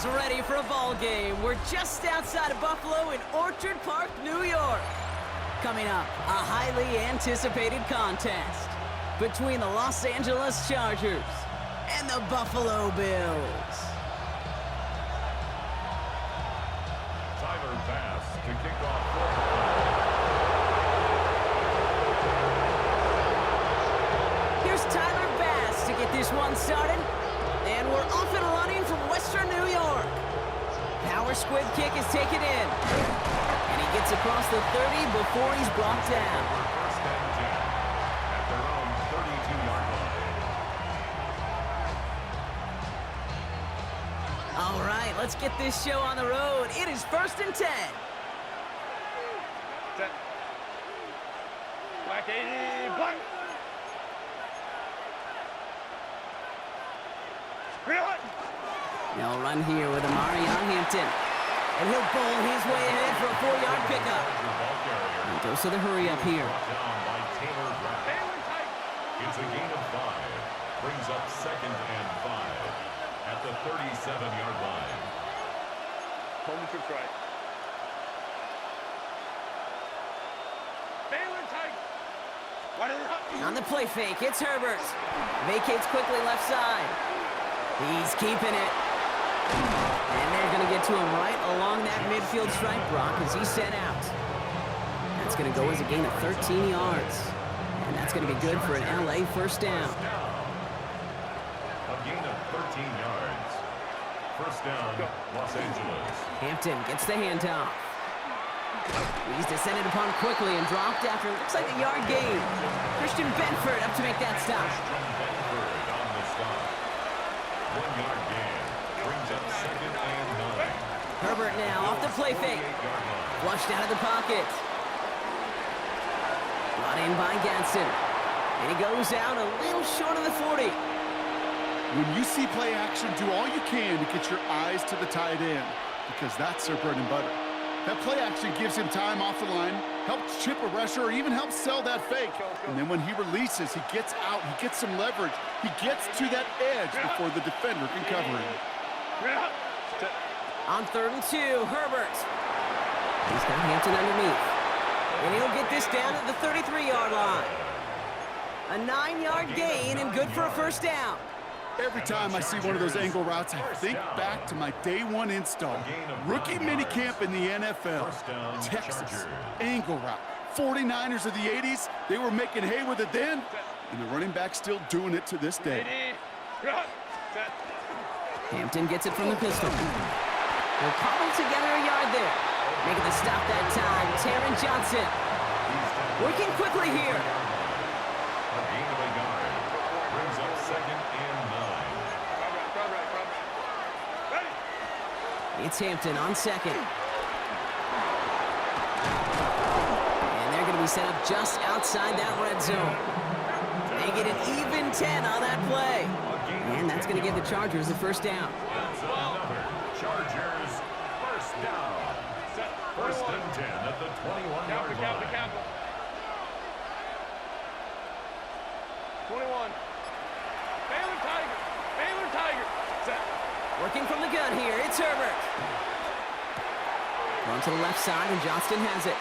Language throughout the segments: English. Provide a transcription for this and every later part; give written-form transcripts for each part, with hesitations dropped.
is ready for a ball game. We're just outside of Buffalo in Orchard Park, New York. Coming up, a highly anticipated contest between the Los Angeles Chargers and the Buffalo Bills. Tyler Bass to kick off. Here's Tyler Bass to get this one started. And we're off and running from Western New York. Power squib kick is taken in. And he gets across the 30 before he's brought down. First and 10 at their own 32-yard line. All right, let's get this show on the road. It is 1st and 10. Set. Black 80, black. They'll run here with Amari on Hampton. And he'll bowl his way ahead for a 4-yard pickup. He goes to the hurry up here. Down by Taylor Brown. It's a gain of 5. Brings up 2nd and 5 at the 37-yard line. Coleman trips right. Baylor tight. On the play fake, it's Herbert. Vacates quickly left side. He's keeping it. And they're going to get to him right along that midfield stripe, Brock, as he's sent out. That's going to go as a gain of 13 yards. And that's going to be good for an LA first down. A gain of 13 yards. First down, Los Angeles. Hampton gets the handoff. He's descended upon quickly and dropped after it looks like a yard gain. Christian Benford up to make that stop. Benford on the stop. 1-yard gain. Brings up 2nd and 9. Herbert now off the play fake. Flushed out of the pocket. Brought in by Gadsden. And he goes out a little short of the 40. When you see play action, do all you can to get your eyes to the tight end, because that's their bread and butter. That play action gives him time off the line, helps chip a rusher, or even helps sell that fake. And then when he releases, he gets out, he gets some leverage. He gets to that edge before the defender can cover him. On 3rd and 2, Herbert. He's got Hampton underneath. And he'll get this down at the 33-yard line. A 9-yard gain and good for a first down. Every time I see one of those angle routes, I think back to my day 1 install. Rookie minicamp in the NFL. Texas, angle route. 49ers of the 80s, they were making hay with it then, and the running back's still doing it to this day. Hampton gets it from the pistol. They'll cobble together a yard there. Making the stop that time, Taron Johnson. Working quickly here. A gain of a yard. Brings up 2nd and 9. It's Hampton on 2nd. And they're going to be set up just outside that red zone. They get an even 10 on that play. And that's going to give the Chargers the first down. That's another Chargers first down. 1st and 10 at the 21-yard line. 21. Baylor Tiger. Baylor Tiger. Set. Working from the gun here, it's Herbert. Run to the left side, and Johnston has it.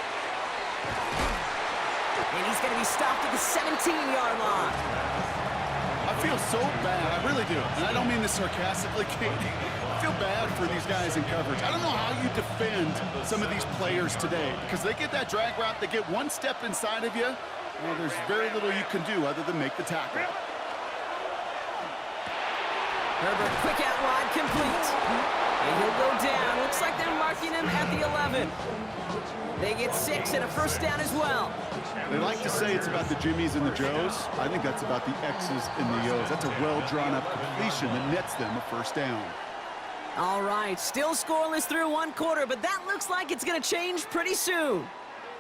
And he's going to be stopped at the 17-yard line. I feel so bad, I really do. And I don't mean this sarcastically, Katie. I feel bad for these guys in coverage. I don't know how you defend some of these players today, because they get that drag route, they get one step inside of you, well, there's very little you can do other than make the tackle. Herbert, quick out wide, complete. And he'll go down. Looks like they're marking him at the 11. They get 6 and a first down as well. They like to say it's about the Jimmies and the Joes. I think that's about the X's and the O's. That's a well-drawn-up completion that nets them a first down. All right, still scoreless through 1 quarter, but that looks like it's going to change pretty soon.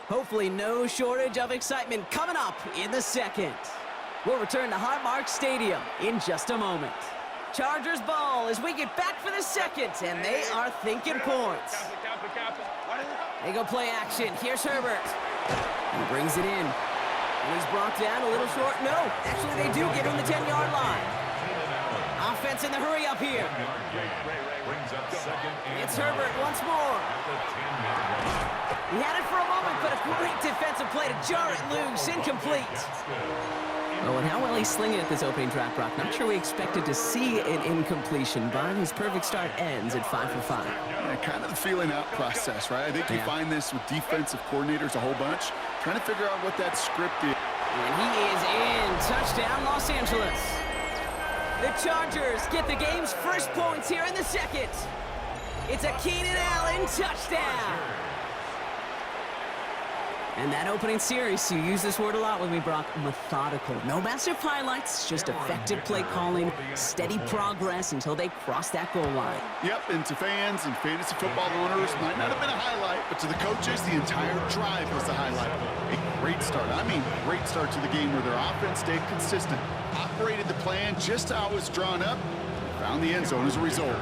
Hopefully no shortage of excitement coming up in the second. We'll return to Highmark Stadium in just a moment. Chargers ball as we get back for the second, and they are thinking points. They go play action. Here's Herbert. He brings it in. And he's brought down a little short. No, actually they do get him the 10-yard line. defense in the hurry up here. Brings up second and It's Herbert once more. at the 10-yard line. He had it for a moment, but a great defensive play to jar it loose. Incomplete. That's good. Oh, and how well he's slinging at this opening drive, Brock. Not sure we expected to see an incompletion, but his perfect start ends at 5 for 5. Yeah, kind of the feeling out process, right? I think you find this with defensive coordinators a whole bunch, trying to figure out what that script is. And he is in. Touchdown, Los Angeles. The Chargers get the game's first points here in the second. It's a Keenan Allen touchdown. And that opening series, you use this word a lot with me, Brock, methodical. No massive highlights, just effective play calling, steady progress until they cross that goal line. Yep, and to fans and fantasy football owners, might not have been a highlight, but to the coaches, the entire drive was the highlight. A great start. I mean, great start to the game where their offense stayed consistent, operated the plan just how it was drawn up, and found the end zone as a result.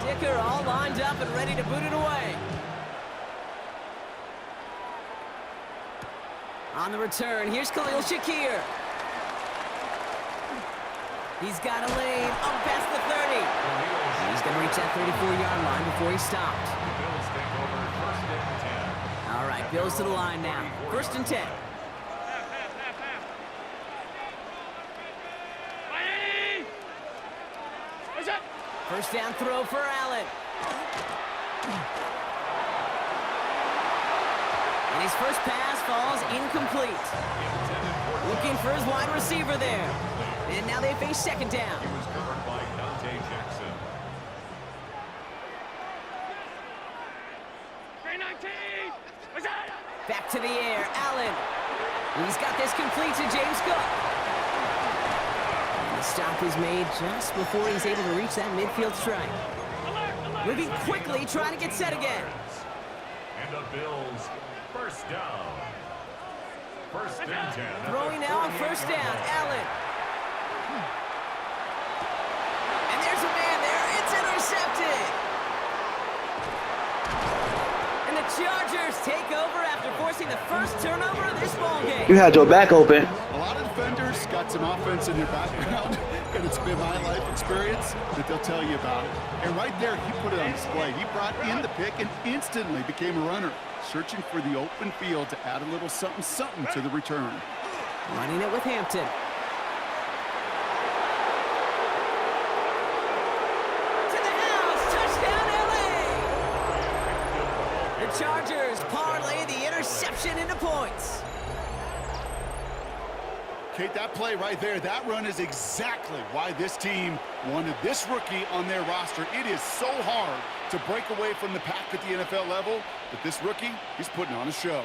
Dicker all lined up and ready to boot it away. On the return, here's Khalil Shakir. He's got a lane up past the 30. He's going to reach that 34-yard line before he stopped. Bills take over first and 10. All right, Bills to the line now. First and 10. First down throw for Allen. And his first pass falls incomplete. Looking for his wide receiver there. And now they face second down. He was covered by Dante Jackson. Back to the air, Allen. He's got this complete to James Cook. And the stop is made just before he's able to reach that midfield strike. Moving quickly, trying to get set again. And the Bills first down. First and 10. Throwing now on first down, Allen. And there's a man there. It's intercepted. And the Chargers take over after forcing the first turnover of this ballgame. You had your back open. A lot of defenders got some offense in their background, and it's been my life experience that they'll tell you about it. And right there, he put it on display. He brought in the pick and instantly became a runner, searching for the open field to add a little something to the return. Running it with Hampton. To the house, touchdown LA! The Chargers parlay the interception into points. Kate, that play right there, that run is exactly why this team wanted this rookie on their roster. It is so hard to break away from the pack at the NFL level, but this rookie, he's putting on a show.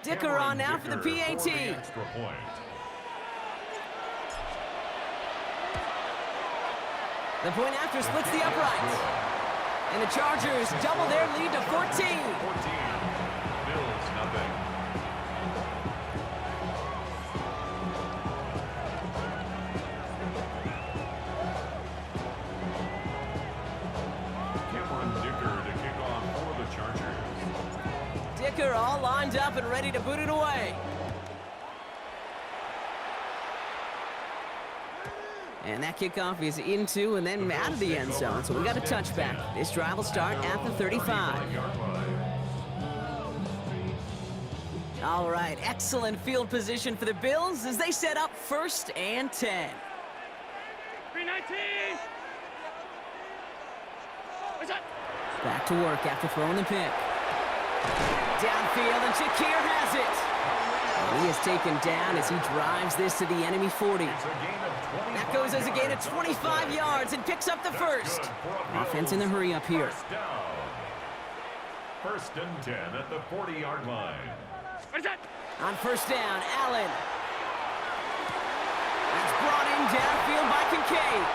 Dicker on now for the PAT. Extra point. The point after splits the uprights. And the Chargers double their lead to 14. 14. Bills nothing. Cameron Dicker to kick off for the Chargers. Dicker all lined up and ready to boot it away. And that kickoff is into and then out of the end zone. So we got a touchback. This drive will start at the 35. All right, excellent field position for the Bills as they set up first and 10. 319. Back to work after throwing the pick. Downfield, and Shakir has it. And he is taken down as he drives this to the enemy 40. That goes as a gain of 25 yards and picks up the first. Offense in the hurry up here. First and 10 at the 40-yard line. On first down, Allen. That's brought in downfield by Kincaid.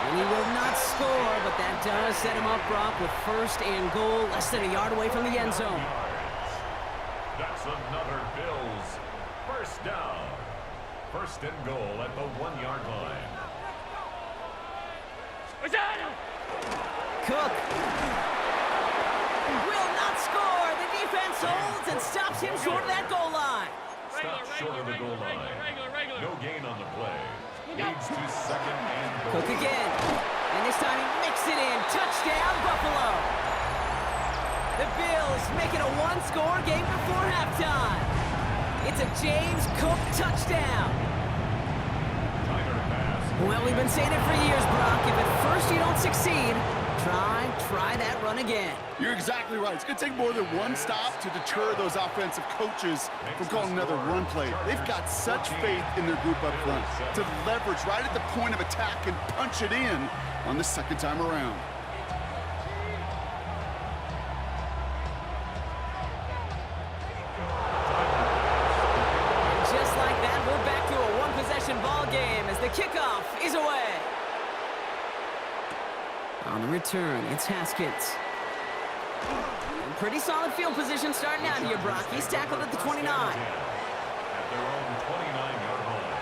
And he will not score, but that does set him up, Brock, with first and goal, less than a yard away from the end zone. That's another Bills first down. First and goal at the 1-yard line. Cook will not score. The defense holds and stops him short of that goal line. stopped short of the goal line. No gain on the play. Leads to second and goal. Cook again. And this time he mixed it in. Touchdown, Buffalo. The Bills make it a one-score game before halftime. It's a James Cook touchdown. Tiger pass. Well, we've been saying it for years, Brock. If at first you don't succeed, try that run again. You're exactly right. It's going to take more than one stop to deter those offensive coaches from calling another run play. They've got such faith in their group up front to leverage right at the point of attack and punch it in on the second time around. Just like that, we're back to a one-possession ball game as the kickoff is away. On the return, it's Haskins. Pretty solid field position starting out here, Brock. He's tackled at the 29. At their own 29-yard line.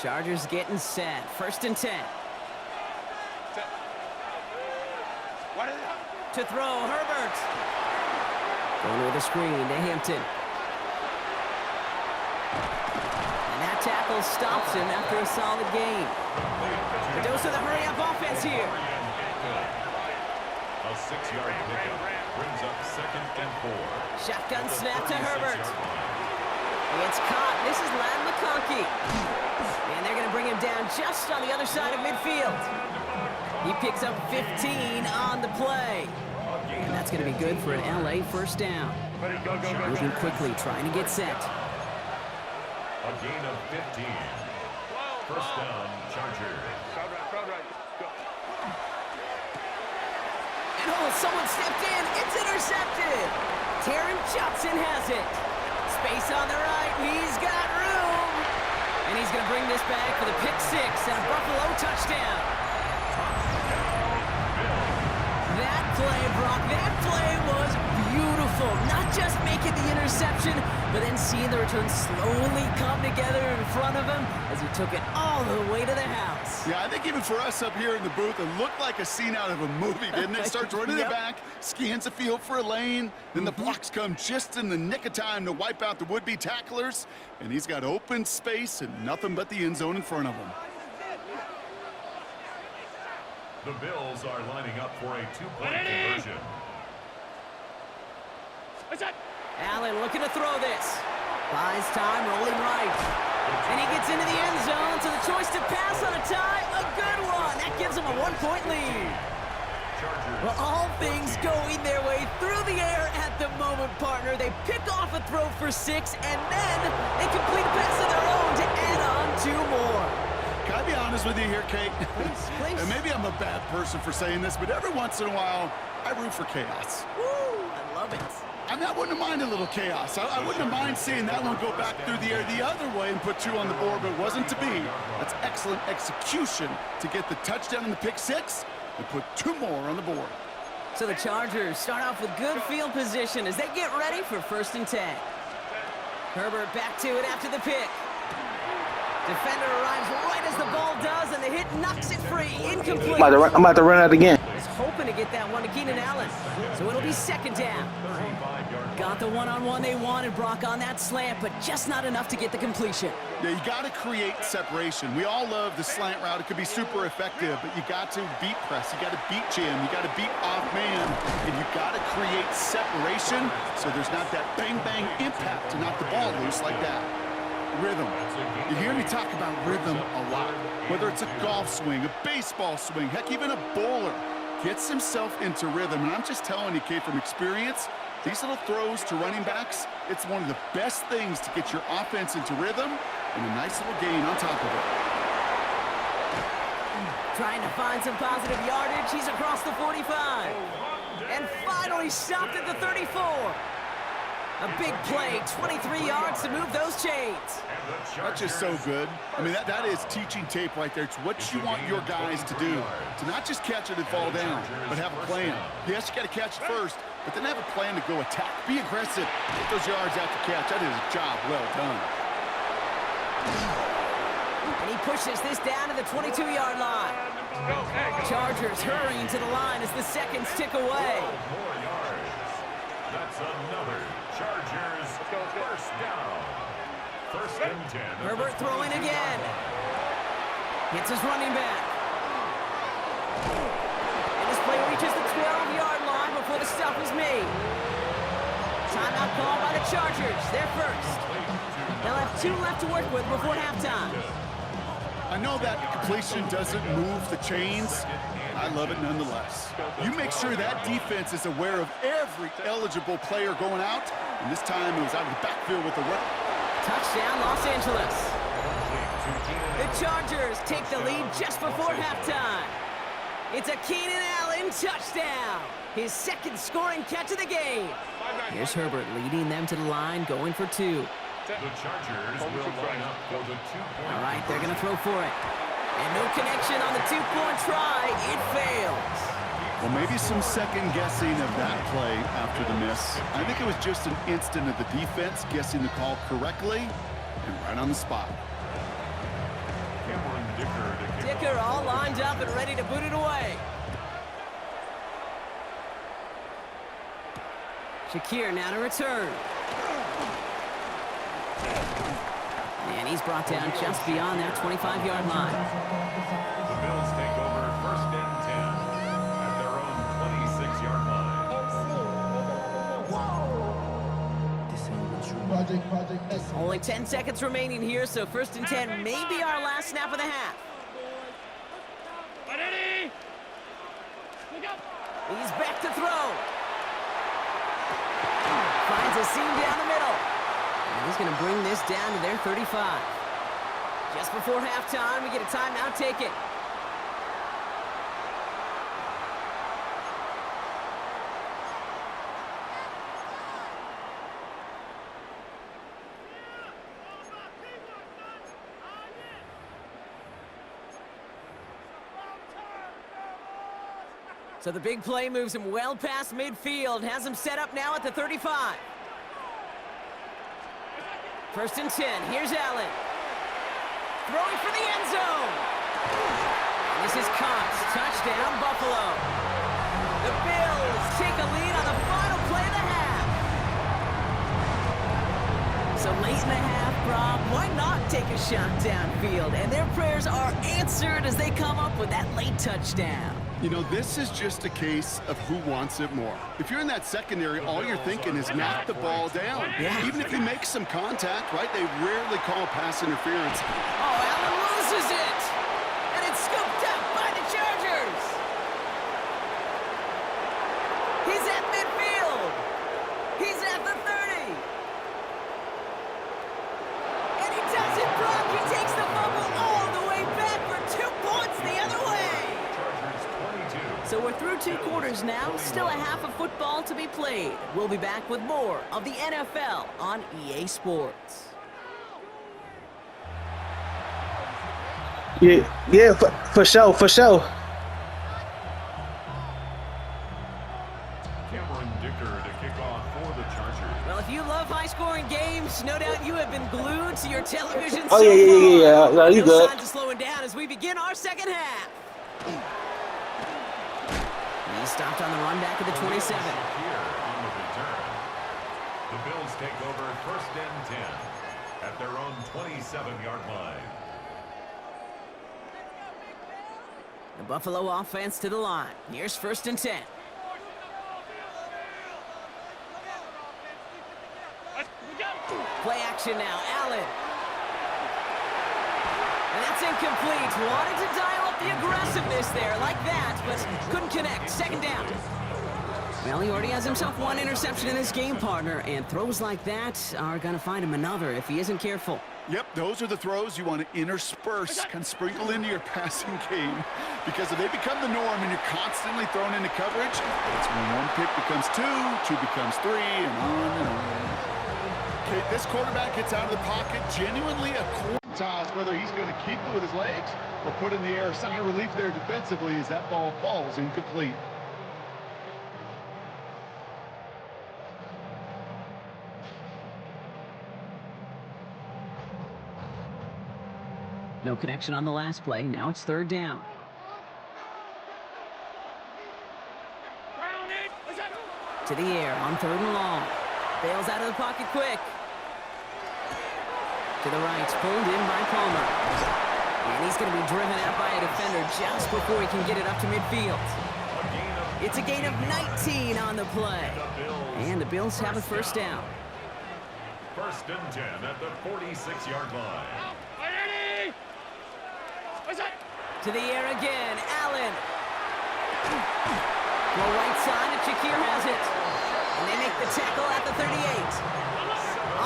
Chargers getting set. 1st and 10. To throw, Herbert. Going with a screen to Hampton. And that tackle stops him after a solid gain. The dose of the hurry-up offense here. A 6-yard pickup brings up second and 4. Shotgun snap to Herbert. It's caught. This is Lad McConkey. And they're going to bring him down just on the other side of midfield. He picks up 15 on the play. And that's going to be good for an LA first down. Moving quickly, trying to get set. A gain of 15. First down, Chargers. And oh, someone stepped in. It's intercepted. Taron Johnson has it. Space on the right. He's got room. And he's going to bring this back for the pick 6 and a Buffalo touchdown. That play, Brock, that play was beautiful. Not just making the interception, but then seeing the return slowly come together in front of him as he took it all the way to the house. Yeah, I think even for us up here in the booth, it looked like a scene out of a movie, didn't it? Starts running the back, scans the field for a lane, then the blocks come just in the nick of time to wipe out the would-be tacklers, and he's got open space and nothing but the end zone in front of him. The Bills are lining up for a 2-point conversion. Allen looking to throw this. Buys time, rolling right. And he gets into the end zone, so the choice to pass on a tie, a good one. That gives him a 1-point lead. Well, all things going their way through the air at the moment, partner. They pick off a throw for 6, and then they complete a pass of their own to add on 2 more. Can I be honest with you here, Kate? Please. And maybe I'm a bad person for saying this, but every once in a while, I root for chaos. Woo, I love it. I mean, I wouldn't mind a little chaos. I wouldn't mind seeing that one go back through the air the other way and put 2 on the board, but it wasn't to be. That's excellent execution to get the touchdown in the pick 6 and put 2 more on the board. So the Chargers start off with good field position as they get ready for 1st and 10. Herbert back to it after the pick. Defender arrives right as the ball does, and the hit knocks it free. Incomplete. I'm about to run out again. Was hoping to get that one to Keenan Allen. So it'll be 2nd down. Got the one-on-one they wanted, Brock, on that slant, but just not enough to get the completion. Yeah, you got to create separation. We all love the slant route. It could be super effective, but you got to beat press. You got to beat jam. You got to beat off man, and you got to create separation so there's not that bang-bang impact to knock the ball loose like that. Rhythm. You hear me talk about rhythm a lot. Whether it's a golf swing, a baseball swing, heck, even a bowler gets himself into rhythm. And I'm just telling you, Kate, from experience, these little throws to running backs, it's one of the best things to get your offense into rhythm and a nice little gain on top of it. Trying to find some positive yardage. He's across the 45. And finally stopped at the 34. A big play, 23 yards to move those chains. That's just so good. I mean, that is teaching tape right there. It's what you want your guys to do. To not just catch it and fall down, but have a plan. Yes, you got to catch it first, but then have a plan to go attack. Be aggressive. Get those yards after catch. That is a job well done. And he pushes this down to the 22-yard line. Chargers hurrying to the line as the seconds tick away. That's another Chargers First down. First and 10. Herbert throwing again. Hits his running back. And this play reaches the 12-yard line before the stop is made. Timeout called by the Chargers. They're first. They'll have 2 left to work with before halftime. I know that completion doesn't move the chains. I love it nonetheless. You make sure that defense is aware of every eligible player going out, and this time it was out of the backfield with the run. Touchdown, Los Angeles. The Chargers take the lead just before halftime. It's a Keenan Allen touchdown. His second scoring catch of the game. Here's Herbert leading them to the line, going for 2. The Chargers will line up for the 2-point. All right, they're going to throw for it. And no connection on the 2-point try. It fails. Well, maybe some second guessing of that play after the miss. I think it was just an instant of the defense guessing the call correctly and right on the spot. Dicker all lined up and ready to boot it away. Shakir now to return. And he's brought down just beyond that 25-yard line. The Bills take over first and 10 at their own 26-yard line. Only 10 seconds remaining here, so first and 10 may be our last snap of the half. He's back to throw. Finds a seam down the middle. And he's going to bring this down to their 35. Just before halftime, we get a timeout. Take it. So the big play moves him well past midfield, has him set up now at the 35. First and 10, here's Allen. Throwing for the end zone. And this is caught. Touchdown, Buffalo. The Bills take a lead on the final play of the half. So late in the half, Rob, why not take a shot downfield? And their prayers are answered as they come up with that late touchdown. You know, this is just a case of who wants it more. If you're in that secondary, all you're thinking is knock the ball down. Yeah. Even if you make some contact, right, they rarely call pass interference. Oh, Allen loses it! And it's scooped up by the Chargers! He's at midfield! He's at the 30! And he does it, Brock! He takes the fumble all the way back for 2 points the other way! So we're through 2 quarters now, still a half of football to be played. We'll be back with more of the NFL on EA Sports. Yeah, for sure. Cameron Dicker to kick off for the Chargers. Well, if you love high-scoring games, no doubt you have been glued to your television. Oh, yeah. No, you no good. signs of slowing down as we begin our second half. He's stopped on the run back at the 27. Here on the return. The Bills take over first and 10 at their own 27-yard line. The Buffalo offense to the line. Here's first and 10. Play action now, Allen. And that's incomplete. Wanted to dial up the aggressiveness there like that, but couldn't connect. Second down. Well, he already has himself 1 interception in this game, partner, and throws like that are going to find him another if he isn't careful. Yep, those are the throws you want to intersperse, kind of sprinkle into your passing game. Because if they become the norm and you're constantly thrown into coverage, that's when 1 pick becomes 2, 2 becomes 3, and on and on. Okay, this quarterback gets out of the pocket genuinely a toss, whether he's going to keep it with his legs or put in the air. Sign of relief there defensively as that ball falls incomplete. No connection on the last play. Now it's third down. To the air on third and long. Bails out of the pocket quick. To the right, pulled in by Palmer. And he's going to be driven out by a defender just before he can get it up to midfield. It's a gain of 19 on the play. And the Bills have a first down. First and 10 at the 46-yard line. To the air again, Allen. Go right side, and Shakir has it. And they make the tackle at the 38.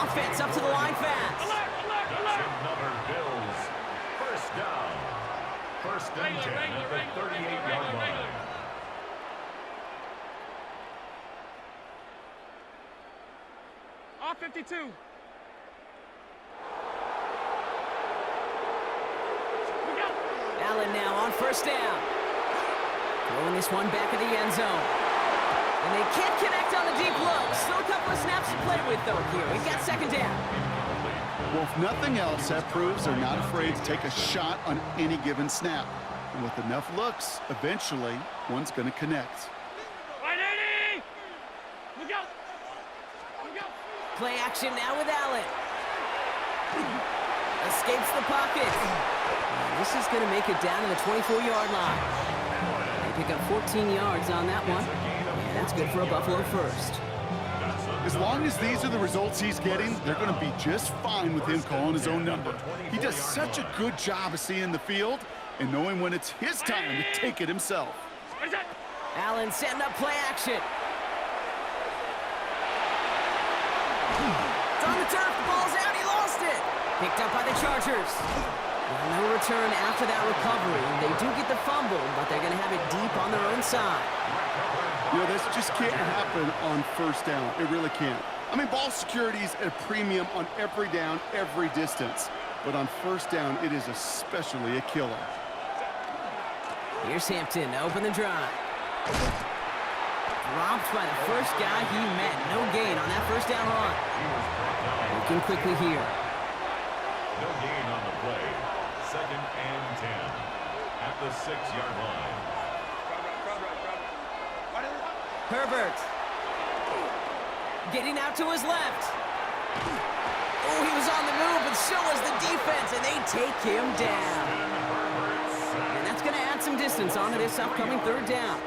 Offense up to the line fast. That's another Bills. First down. First and 10 at the 38-yard line. Off 52. Allen now on first down. Throwing this one back at the end zone. And they can't connect on the deep look. Still a couple of snaps to play with, though, here. We've got second down. Well, if nothing else, that proves they're not afraid to take a shot on any given snap. And with enough looks, eventually, one's going to connect. Look out! Look out! Play action now with Allen. Escapes the pocket. And this is going to make it down to the 24-yard line. They pick up 14 yards on that one. And that's good for a Buffalo first. As long as these are the results he's getting, they're going to be just fine with him calling his own number. He does such a good job of seeing the field and knowing when it's his time to take it himself. Allen setting up play action. It's on the turf, the ball's out, he lost it. Picked up by the Chargers. Well, no return after that recovery. They do get the fumble, but they're going to have it deep on their own side. You know, this just can't happen on first down. It really can't. I mean, ball security is at a premium on every down, every distance. But on first down, it is especially a killer. Here's Hampton to open the drive. Dropped by the first guy he met. No gain on that first down run. Looking quickly here. No gain on the play. Second and 10 at the 6-yard line. Herbert. Getting out to his left. Oh, he was on the move, but so was the defense, and they take him down. And that's going to add some distance onto this upcoming third down.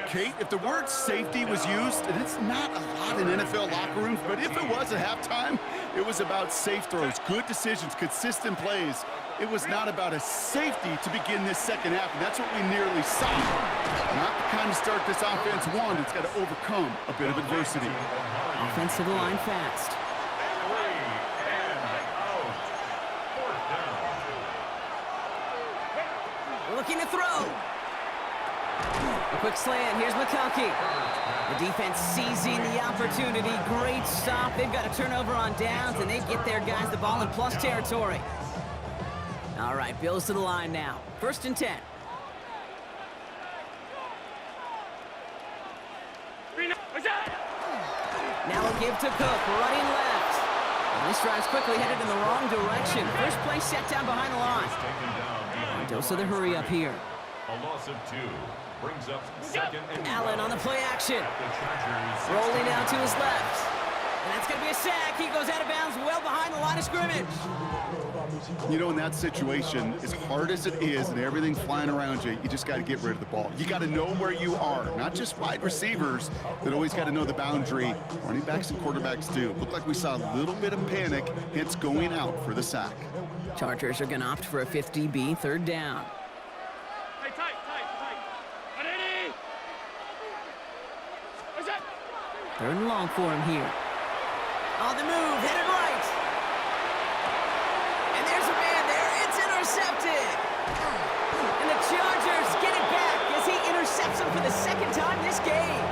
Kate, if the word safety was used, and it's not a lot in NFL locker rooms, but if it was at halftime, it was about safe throws, good decisions, consistent plays. It was not about a safety to begin this second half, and that's what we nearly saw. Not the kind of start this offense wanted. It's got to overcome a bit of adversity. Offense to the line fast. Looking to throw. A quick slant. Here's McConkey. The defense seizing the opportunity. Great stop. They've got a turnover on downs, and they get their guys the ball in plus territory. All right, Bills to the line now. First and 10. Now a give to Cook, running left. And this drive's quickly headed in the wrong direction. First play set down behind the line. Dose of the hurry up here. A loss of 2 brings up second and Allen on the play action. Rolling out to his left. And that's going to be a sack. He goes out of bounds well behind the line of scrimmage. You know, in that situation, as hard as it is and everything's flying around you, you just got to get rid of the ball. You got to know where you are. Not just wide receivers that always got to know the boundary. Running backs and quarterbacks do. Looked like we saw a little bit of panic, hence going out for the sack. Chargers are going to opt for a 5th DB, third down. Tight. Third and long for him here. On the move, headed right. And there's a man there. It's intercepted. And the Chargers get it back as he intercepts him for the second time this game.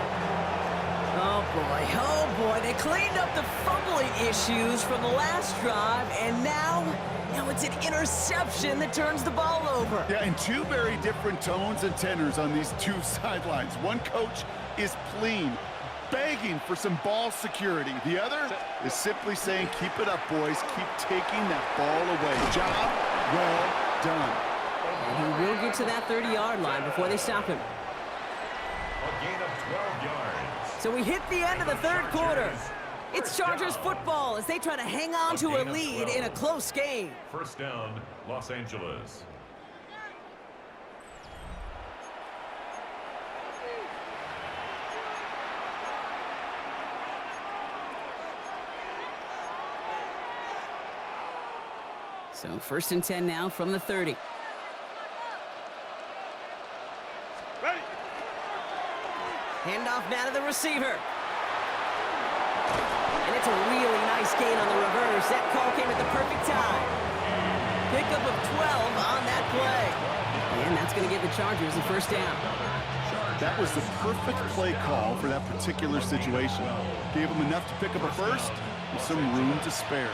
Oh boy. They cleaned up the fumbling issues from the last drive, and now it's an interception that turns the ball over. Yeah, and two very different tones and tenors on these two sidelines. One coach is pleading, begging for some ball security. The other is simply saying, keep it up, boys. Keep taking that ball away. Job well done. And he will get to that 30-yard line before they stop him. A gain of 12 yards. So we hit the end of the third quarter. It's Chargers football as they try to hang on to a lead in a close game. First down, Los Angeles. So first and 10 now from the 30. Ready. Handoff now to the receiver. And it's a really nice gain on the reverse. That call came at the perfect time. Pickup of 12 on that play. And that's going to give the Chargers the first down. That was the perfect play call for that particular situation. Gave them enough to pick up a first with some room to spare.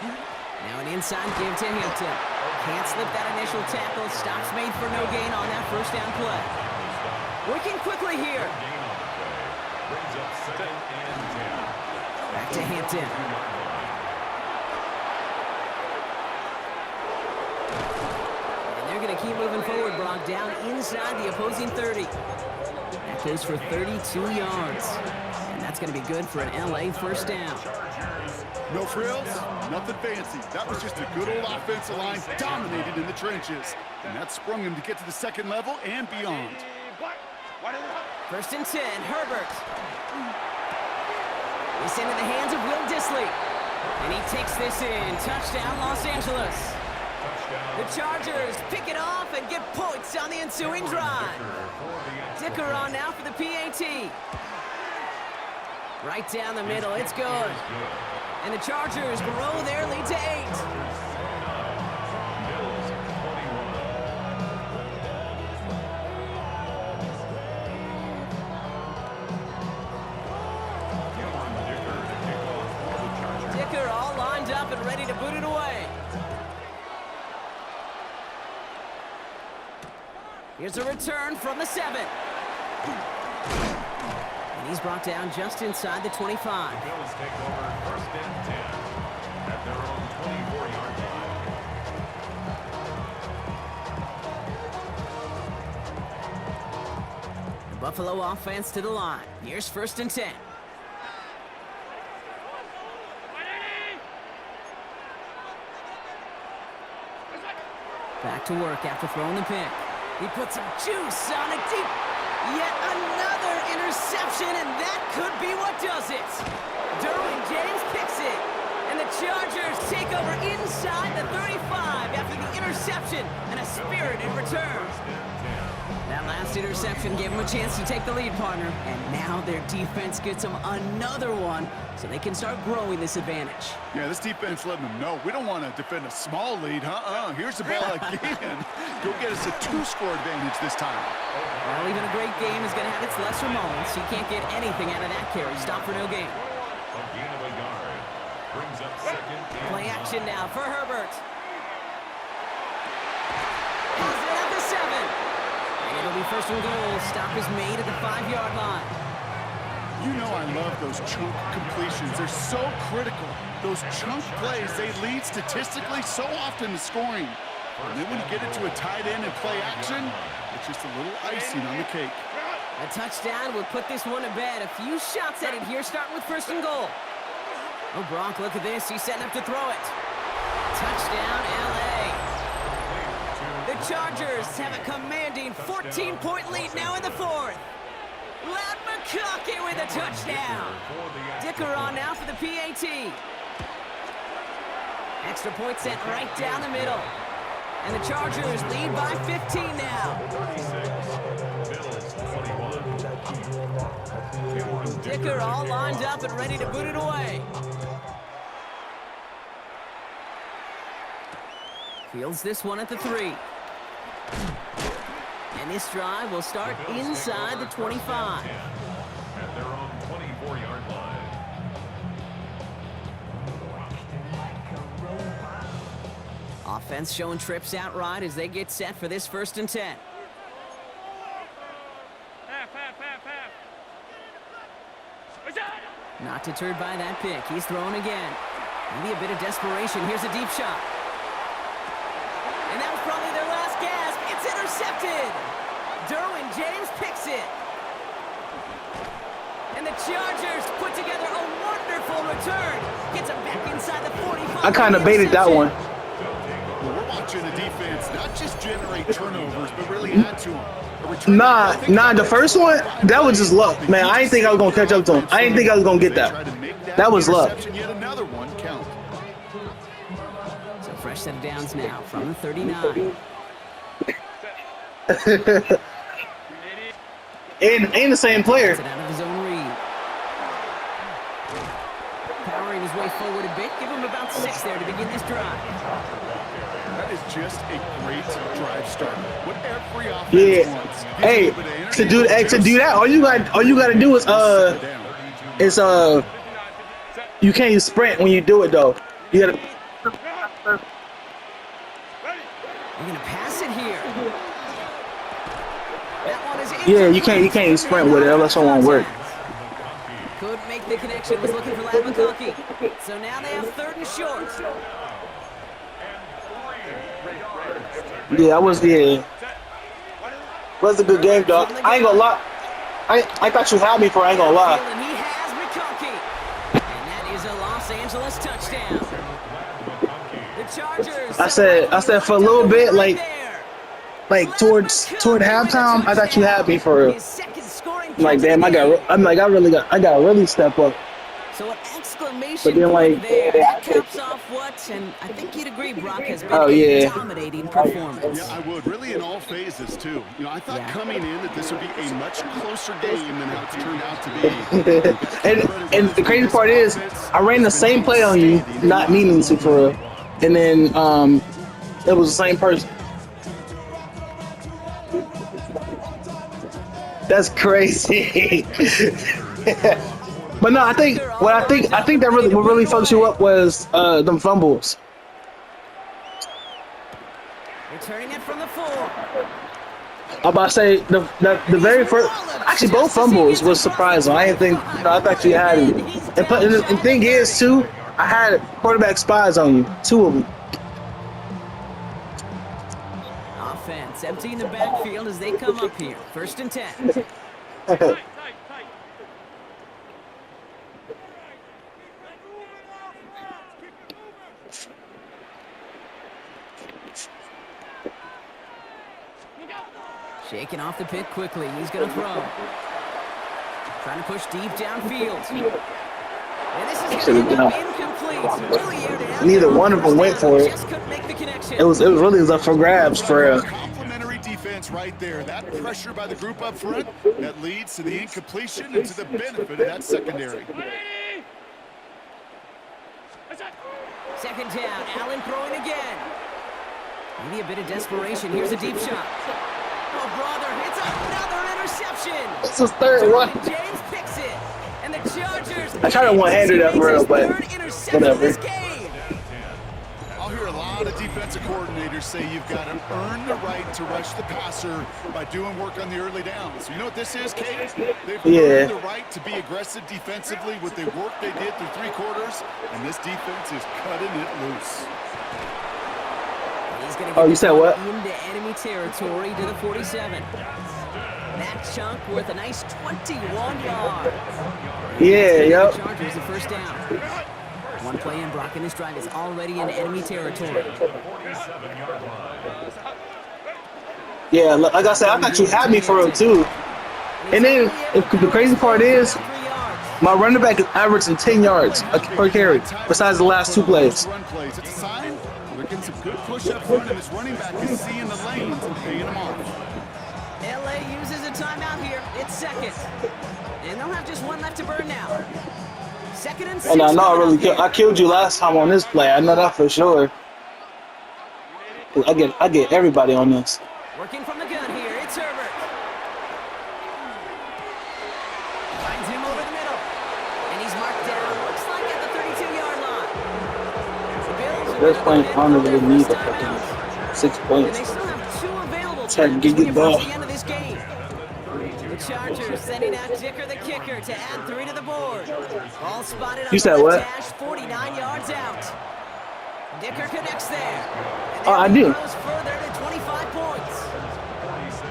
Now an inside give to Hampton. Can't slip that initial tackle. Stops made for no gain on that first down play. Working quickly here. Gain on the play. Brings up second and 10. Back to Hampton. And they're going to keep moving forward, Brock, down inside the opposing 30. That goes for 32 yards. And that's going to be good for an LA first down. No frills, nothing fancy. That was just a good old offensive line dominated in the trenches. And that sprung him to get to the second level and beyond. First and 10, Herbert. It's into the hands of Will Dissly. And he takes this in. Touchdown, Los Angeles. The Chargers pick it off and get points on the ensuing drive. Dicker on now for the PAT. Right down the middle, it's good. And the Chargers grow their lead to 8. Dicker all lined up and ready to boot it away. Here's a return from the 7. And he's brought down just inside the 25. The Bills take over first and 10 at their own 24-yard line. The Buffalo offense to the line. Here's first and 10. Back to work after throwing the pick. He puts some juice on it deep. Yet another interception, and that could be what does it. Derwin James picks it, and the Chargers take over inside the 35 after the interception and a spirited return. That last interception gave them a chance to take the lead, partner, and now their defense gets them another one so they can start growing this advantage. Yeah, this defense letting them know we don't want to defend a small lead. Here's the ball again. Go get us a 2-score advantage this time. Well, even a great game is going to have its lesser moments. You can't get anything out of that carry. Stop for no gain. A gain of a yard brings up second and Play 9. action now for Herbert. Has it at the 7. And it'll be first and goal. Stop is made at the 5-yard line. You know I love those chunk completions. They're so critical. Those chunk plays, they lead statistically so often to scoring. And then when you get it to a tight end and play action, it's just a little icing on the cake. A touchdown will put this one to bed. A few shots at it here, starting with first and goal. Oh, Brock, look at this. He's setting up to throw it. Touchdown, LA. The Chargers have a commanding 14-point lead now in the 4th. Loud McConkey with a touchdown. Dicker on now for the PAT. Extra point sent right down the middle. And the Chargers lead by 15 now. 36, Bills 21. Dicker all lined up and ready to boot it away. Fields this one at the 3. And this drive will start inside the 25. At their own 24-yard line. Offense showing trips out right as they get set for this first and 10. Not deterred by that pick. He's throwing again. Maybe a bit of desperation. Here's a deep shot. And that was probably their last gasp. It's intercepted. Derwin James picks it. And the Chargers put together a wonderful return. Gets him back inside the 45. I kind of baited that one. Well, we're watching the defense not just generate turnovers, but really add to them. Nah, the first one, that was just luck. Man, I didn't think I was going to catch up to him. I didn't think I was going to get that. That was luck. Yet another one count. So fresh set of downs now from the 39. Ain't the same player. Out of his own read. Powering his way forward a bit. Give him about 6 there to begin this drive. That is just a great drive starter. What every offense wants. Hey, to do that, all you got to do is you can't sprint when you do it though. You got to. You're gonna pass it here. That one is Yeah, you can't sprint with it unless it won't work. Couldn't make the connection. Was looking for Lad McConkey. So now they have 3rd and short. Yeah, was a good game, dog. I ain't gonna lie. I thought you had me for. I ain't gonna lie. And he has McConkey. And that is a Los Angeles touchdown. The Chargers. I said for a little bit, like toward halftime, I thought you had me for real. I'm like, damn, I gotta really step up. So an exclamation But then, like, there. That caps off what, and I think you'd agree, Brock has been a dominating performance. Yeah, I would. Really in all phases, too. You know, I thought coming in that this would be a much closer game than how it's turned out to be. and the crazy part is, I ran the same play on you, not meaning to for real. And then it was the same person. That's crazy. But no, I think what really fucks you up was them fumbles. Returning it from the 4. I'm about to say the very first, actually both fumbles was surprising. I didn't think, I thought you had it. And the thing is too, I had quarterback spies on you, 2 of them. Offense emptying the backfield as they come up here. 1st and 10. Shaking off the pick quickly. He's going to throw. Trying to push deep downfield. And this is incomplete. Really aired it out. Neither one of them went for it. Just couldn't make the connection. It was really up for grabs for Complimentary defense right there. That pressure by the group up front that leads to the incompletion and to the benefit of that secondary. 2nd down. Allen throwing again. Maybe a bit of desperation. Here's a deep shot. Oh, brother, it's another interception. This is 3rd one. James picks it. And the Chargers. I tried to one-hander that for real, but whatever. I'll hear a lot of defensive coordinators say you've got to earn the right to rush the passer by doing work on the early downs. You know what this is, Kate? They've earned the right to be aggressive defensively with the work they did through 3 quarters, and this defense is cutting it loose. Oh, you said what? Into enemy territory to the 47. That chunk worth a nice 21 yards. Yeah, yep. Chargers the 1st down. One play in, Brock, and this drive is already in enemy territory. Yeah, like I said, I thought you had me for real too. And then the crazy part is, my running back is averaging 10 yards per carry, besides the last 2 plays. It's a sign they're getting some good push up front, and this running back is seeing the lanes and paying them off. LA uses a timeout here. It's 2nd. And they'll have just 1 left to burn now. 2nd and 6. And I know I killed you last time on this play. I know that for sure. I get everybody on this. Working from the gun here. It's Herbert. Finds him over the middle. And he's marked down. Looks like at the 32-yard line. They're playing honorably need for fucking 6 points. And they still have 2 available. Trying to get the ball. The end of this game. The Chargers sending out Dicker the kicker to add 3 to the board. All spotted on You said the what? dash, 49 yards out. Dicker connects there. Oh, I do. Goes further to 25 points.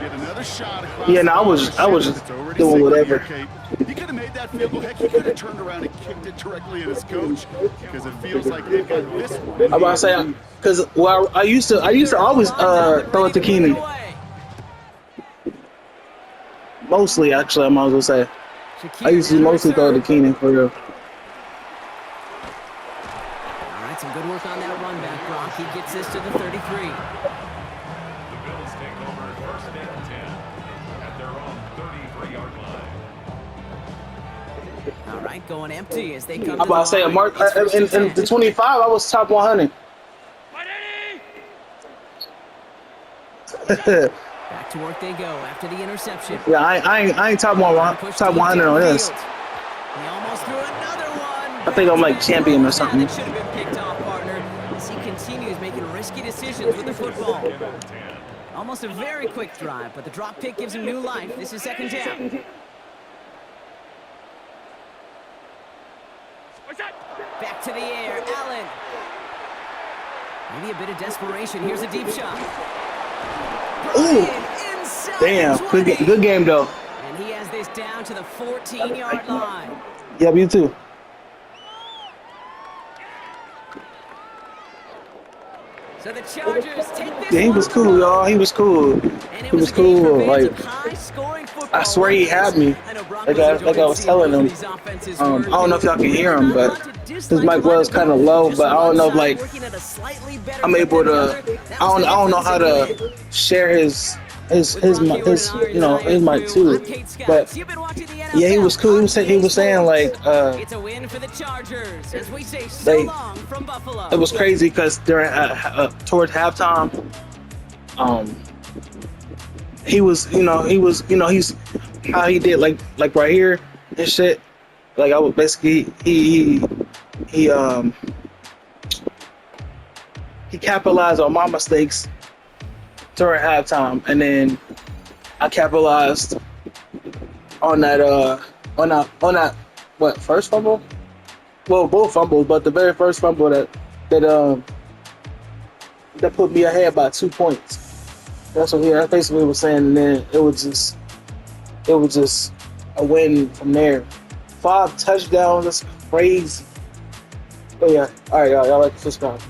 Get another shot across Yeah, no, I the was it's just already doing sick whatever. here, Kate. He could have made that field goal. Heck, he could have turned around and kicked it directly at his coach because it feels like they've got this one. I'm about to say, because well, I used to always throw it to Keenan. Mostly, actually, I might as well say. I used to mostly throw it to Keenan for real. All right, some good work on that run back, Brock. He gets this to the 33. The Bills take over first and 10 at their own 33-yard line. All right, going empty as they come I'm about to say, Mark, in the 25, I was top 100. Back to work they go after the interception. Yeah, I ain't top 100 on this. He almost threw another one. I think I'm like champion or something. That should have been picked off, partner. As he continues making risky decisions with the football. Almost a very quick drive, but the drop pick gives him new life. This is second down. Back to the air, Allen. Maybe a bit of desperation. Here's a deep shot. Ooh, damn, good game though. And he has this down to the 14-yard line. Yep, you too. So the Chargers take this. Yeah, he was cool, y'all. He was cool. He was cool. Like, I swear he had me. Like I was telling him. I don't know if y'all can hear him, but his mic was kind of low. But I don't know if like I'm able to. I don't know how to share his mic too. But yeah, he was cool. He was saying like it's a win for the Chargers as we say so long from Buffalo. It was crazy because during towards halftime, he's how he did like right here and shit. Like I was basically he capitalized on my mistakes during halftime, and then I capitalized on that what, first fumble? Well, both fumbles, but the very first fumble that put me ahead by 2 points. That's basically what he was saying, and then it was just a win from there. 5 touchdowns, that's crazy. But yeah, all right, y'all like the subscribe.